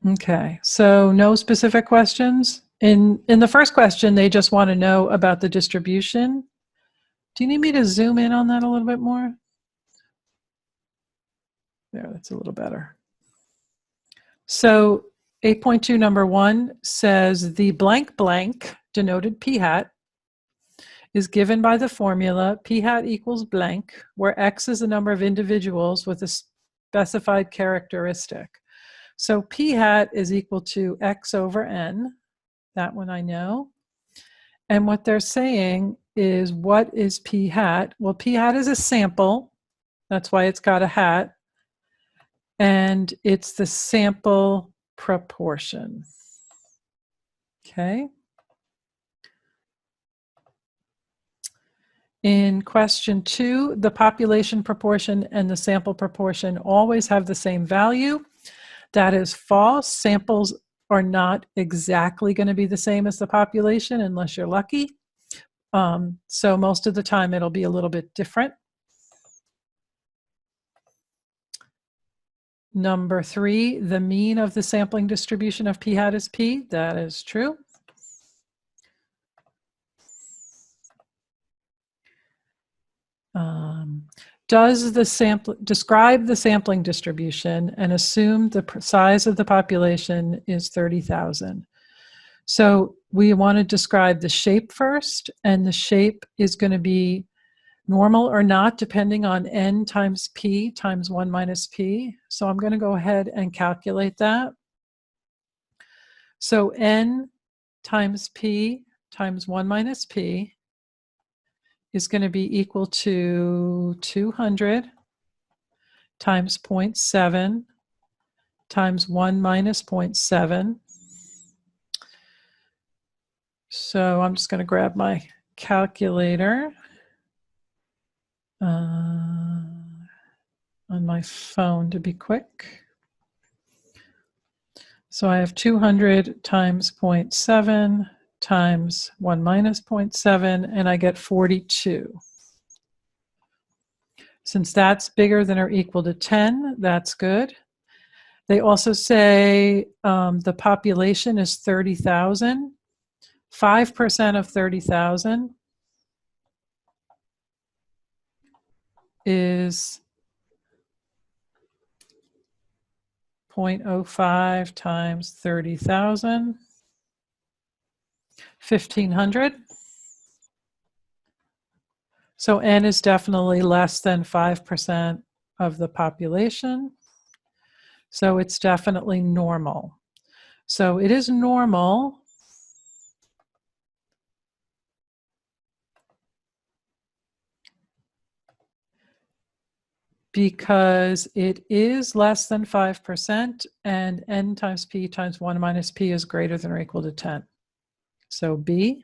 Okay, so no specific questions? In the first question, they just want to know about the distribution. Do you need me to zoom in on that a little bit more? There, that's a little better. So 8.2 number 1 says the blank blank, denoted p hat, is given by the formula p hat equals blank, where x is the number of individuals with a specified characteristic. So p hat is equal to x over n. That one I know. And what they're saying is, what is p hat? Well, p hat is a sample. That's why it's got a hat. And it's the sample proportion. Okay. In question 2, the population proportion and the sample proportion always have the same value. That is false. Samples are not exactly going to be the same as the population unless you're lucky. So most of the time it'll be a little bit different. Number 3, the mean of the sampling distribution of p hat is p. That is true. Does the describe the sampling distribution and assume the size of the population is 30,000. So we want to describe the shape first, and the shape is going to be normal or not depending on n times p times 1 minus p. So I'm going to go ahead and calculate that. So n times p times 1 minus p is going to be equal to 200 times 0.7 times 1 minus 0.7. So I'm just going to grab my calculator on my phone to be quick. So I have 200 times 0.7 times 1 minus 0.7, and I get 42. Since that's bigger than or equal to 10, that's good. They also say the population is 30,000. 5% of 30,000 is 0.05 times 30,000, 1,500. So n is definitely less than 5% of the population. So it's definitely normal. So it is normal because it is less than 5%, and n times p times 1 minus p is greater than or equal to 10. So B.